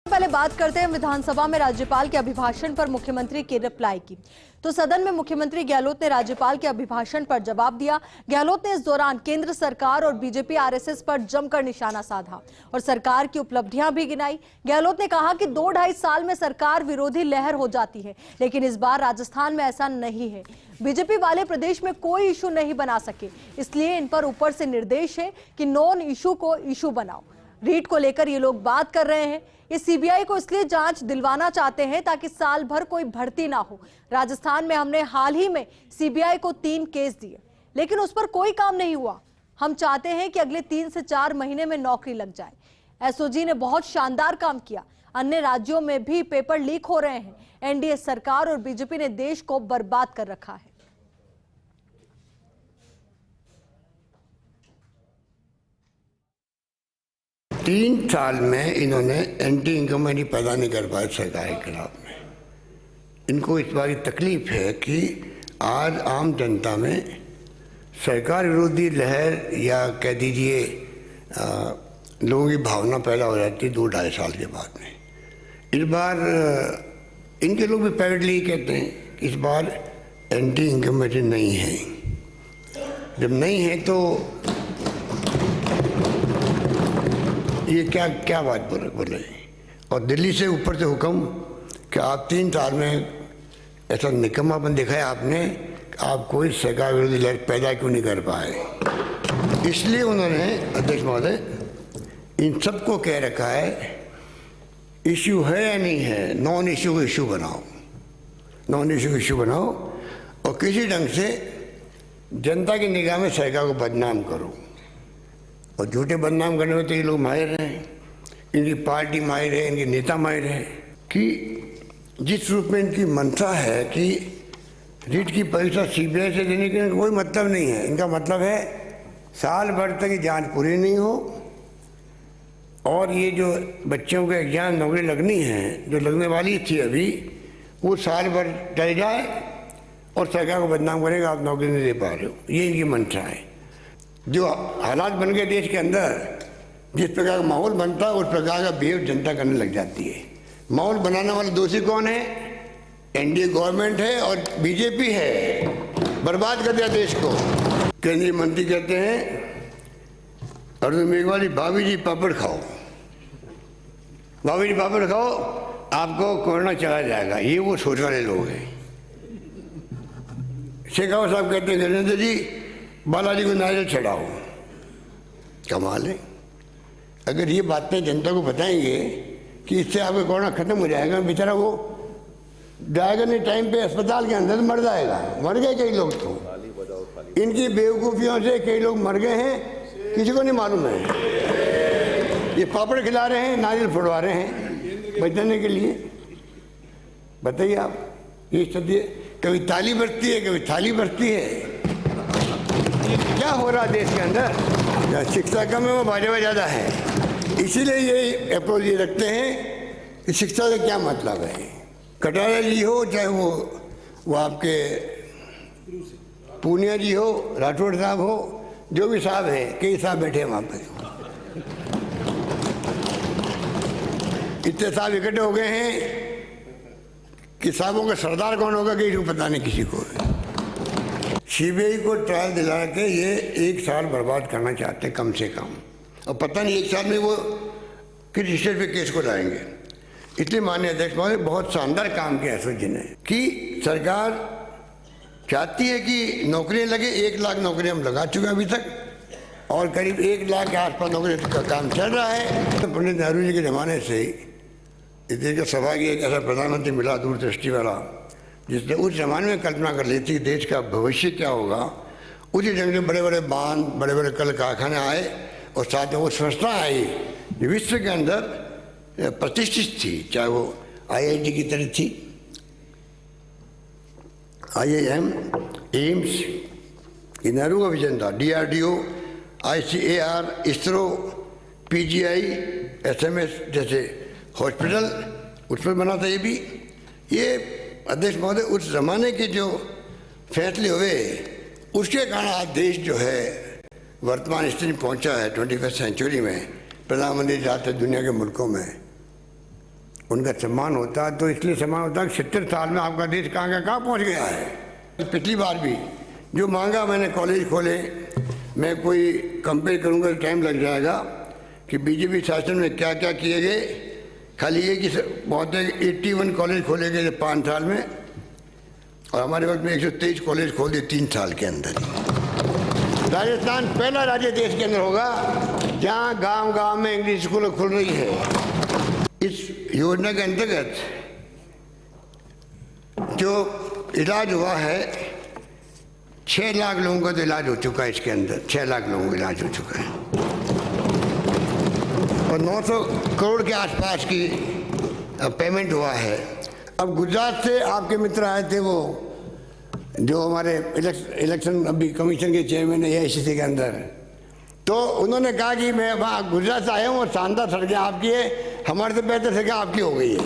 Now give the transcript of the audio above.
पहले बात करते हैं विधानसभा में राज्यपाल के अभिभाषण पर मुख्यमंत्री की रिप्लाई की। तो सदन में मुख्यमंत्री गहलोत ने राज्यपाल के अभिभाषण पर जवाब दिया। गहलोत ने इस दौरान केंद्र सरकार और बीजेपी आरएसएस पर जमकर निशाना साधा और सरकार की उपलब्धियां भी गिनाई। गहलोत ने कहा कि 2-2.5 साल में सरकार विरोधी लहर हो जाती है, लेकिन इस बार राजस्थान में ऐसा नहीं है। बीजेपी वाले प्रदेश में कोई इशू नहीं बना सके, इसलिए इन पर ऊपर से निर्देश है कि नॉन इशू को इशू बनाओ। रीट को लेकर ये लोग बात कर रहे हैं। ये सीबीआई को इसलिए जांच दिलवाना चाहते हैं ताकि साल भर कोई भर्ती ना हो। राजस्थान में हमने हाल ही में सीबीआई को 3 केस दिए, लेकिन उस पर कोई काम नहीं हुआ। हम चाहते हैं कि अगले 3 से 4 महीने में नौकरी लग जाए। एसओजी ने बहुत शानदार काम किया। अन्य राज्यों में भी पेपर लीक हो रहे हैं। एनडीए सरकार और बीजेपी ने देश को बर्बाद कर रखा है। 3 साल में इन्होंने एंटी इंकम्बेंसी पैदा नहीं कर पाए सरकार के खिलाफ में। इनको इस बात की तकलीफ है कि आज आम जनता में सरकार विरोधी लहर या कह दीजिए लोगों की भावना पैदा हो जाती है 2-2.5 साल के बाद में। इस बार इनके लोग भी प्राइवेटली कहते हैं कि इस बार एंटी इंकम्बेंसी नहीं है। जब नहीं है तो ये क्या बात बोले। और दिल्ली से ऊपर से हुक्म कि आप 3 साल में ऐसा निकम्मापन दिखाया आपने, आप कोई सरकार विरोधी लहर पैदा क्यों नहीं कर पाए। इसलिए उन्होंने अध्यक्ष महोदय इन सबको कह रखा है इश्यू है या नहीं है, नॉन इश्यू को इश्यू बनाओ, नॉन इश्यू को इश्यू बनाओ और किसी ढंग से जनता की निगाह में सरकार को बदनाम करो। और झूठे बदनाम करने में तो ये लोग माहिर हैं, इनकी पार्टी माहिर है, इनके नेता माहिर है कि जिस रूप में इनकी मंशा है कि रीट की परीक्षा सीबीआई से देने का कोई मतलब नहीं है। इनका मतलब है साल भर तक ये जांच पूरी नहीं हो और ये जो बच्चों के एग्जाम नौकरी लगनी है, जो लगने वाली थी अभी, वो साल भर चल जाए और सरकार को बदनाम करेगा आप नौकरी नहीं दे पा रहे हो। ये इनकी मंशा है। जो हालात बन गए देश के अंदर, जिस प्रकार का माहौल बनता है उस प्रकार का बिहेव जनता करने लग जाती है। माहौल बनाने वाले दोषी कौन है? एनडीए गवर्नमेंट है और बीजेपी है। बर्बाद कर दिया देश को। केंद्रीय मंत्री कहते हैं अर्जुन मेघवाल भाभी जी पापड़ खाओ, भाभी जी पापड़ खाओ, आपको कोरोना चला जाएगा। ये वो सोच वाले लोग हैं। शेखावत साहब कहते हैं नरेंद्र जी बालाजी को नारियल चढ़ाओ। कमाल है। अगर ये बातें जनता को बताएंगे कि इससे आपका कोरोना खत्म हो जाएगा, बेचारा वो जाएगा नहीं टाइम पे अस्पताल के अंदर मर जाएगा। मर गए कई लोग तो इनकी बेवकूफ़ियों से कई लोग मर गए हैं, किसी को नहीं मालूम है। ये पापड़ खिला रहे हैं, नारियल फोड़वा रहे हैं बचाने के लिए। बताइए आप, ये स्थिति कभी ताली बरसती है, कभी थाली बरसती है। क्या हो रहा है देश के अंदर? शिक्षा कम है, वो भाजपा ज़्यादा है। इसीलिए ये अप्रोच ये रखते हैं कि शिक्षा से क्या मतलब है। कटारिया जी हो, चाहे वो आपके पूनिया जी हो, राठौड़ साहब हो, जो भी साहब हैं, कई साहब बैठे हैं वहाँ पे। इतने साहब इकट्ठे हो गए हैं कि साहबों का सरदार कौन होगा कि पता नहीं किसी को। सीबीआई को ट्रायल दिला के ये 1 साल बर्बाद करना चाहते हैं कम से कम। और पता नहीं 1 साल में वो किस स्टेज पे केस को लाएंगे। इसलिए माननीय अध्यक्ष महोदय बहुत शानदार काम किया एसओजी ने कि सरकार चाहती है कि नौकरियां लगे। 1 लाख नौकरियां हम लगा चुके हैं अभी तक और करीब 1 लाख के आसपास नौकरी का काम चल रहा है। तो पंडित नेहरू जी के ज़माने से ही इस देश का सभा की एक ऐसा प्रधानमंत्री मिला दूरदृष्टि वाला, जिसने उस जमाने में कल्पना कर ली थी देश का भविष्य क्या होगा। उसी ढंग से बड़े बड़े बांध, बड़े बड़े कल कारखाने आए और साथ में वो संस्था आई जो विश्व के अंदर प्रतिष्ठित थी, चाहे वो आईआईटी की तरह थी, IIM, एम्स, नेहरू का विजन था, DRDO, ICAR, ISRO, PGI, SMS जैसे हॉस्पिटल उस पर बना था। ये अध्यक्ष महोदय उस ज़माने के जो फैसले हुए उसके कारण आज देश जो है वर्तमान स्थिति में पहुंचा है 21वीं सेंचुरी में। प्रधानमंत्री जाते दुनिया के मुल्कों में उनका सम्मान होता है। तो इसलिए सम्मान होता है कि 70 साल में आपका देश कहाँ पहुँच गया है। पिछली बार भी जो मांगा मैंने कॉलेज खोले, मैं कोई कंपेयर करूँगा तो टाइम लग जाएगा कि बीजेपी शासन में क्या क्या किए गए। खाली ये कि बहुत 81 कॉलेज खोले गए 5 साल में, और हमारे वक्त में 123 कॉलेज खोल दिए 3 साल के अंदर। राजस्थान पहला राज्य देश के अंदर होगा जहाँ गांव-गांव में इंग्लिश स्कूल खुल रही है। इस योजना के अंतर्गत जो इलाज हुआ है 6 लाख लोगों का तो इलाज हो चुका है। इसके अंदर 6 लाख लोगों का इलाज हो चुका है और 900 करोड़ के आसपास की पेमेंट हुआ है। अब गुजरात से आपके मित्र आए थे, वो जो हमारे इलेक्शन अभी कमीशन के चेयरमैन है AICC के अंदर, तो उन्होंने कहा कि मैं वहाँ गुजरात से आया हूँ और शानदार सड़कें आपकी है, हमारे से बेहतर सड़कें आपकी हो गई है।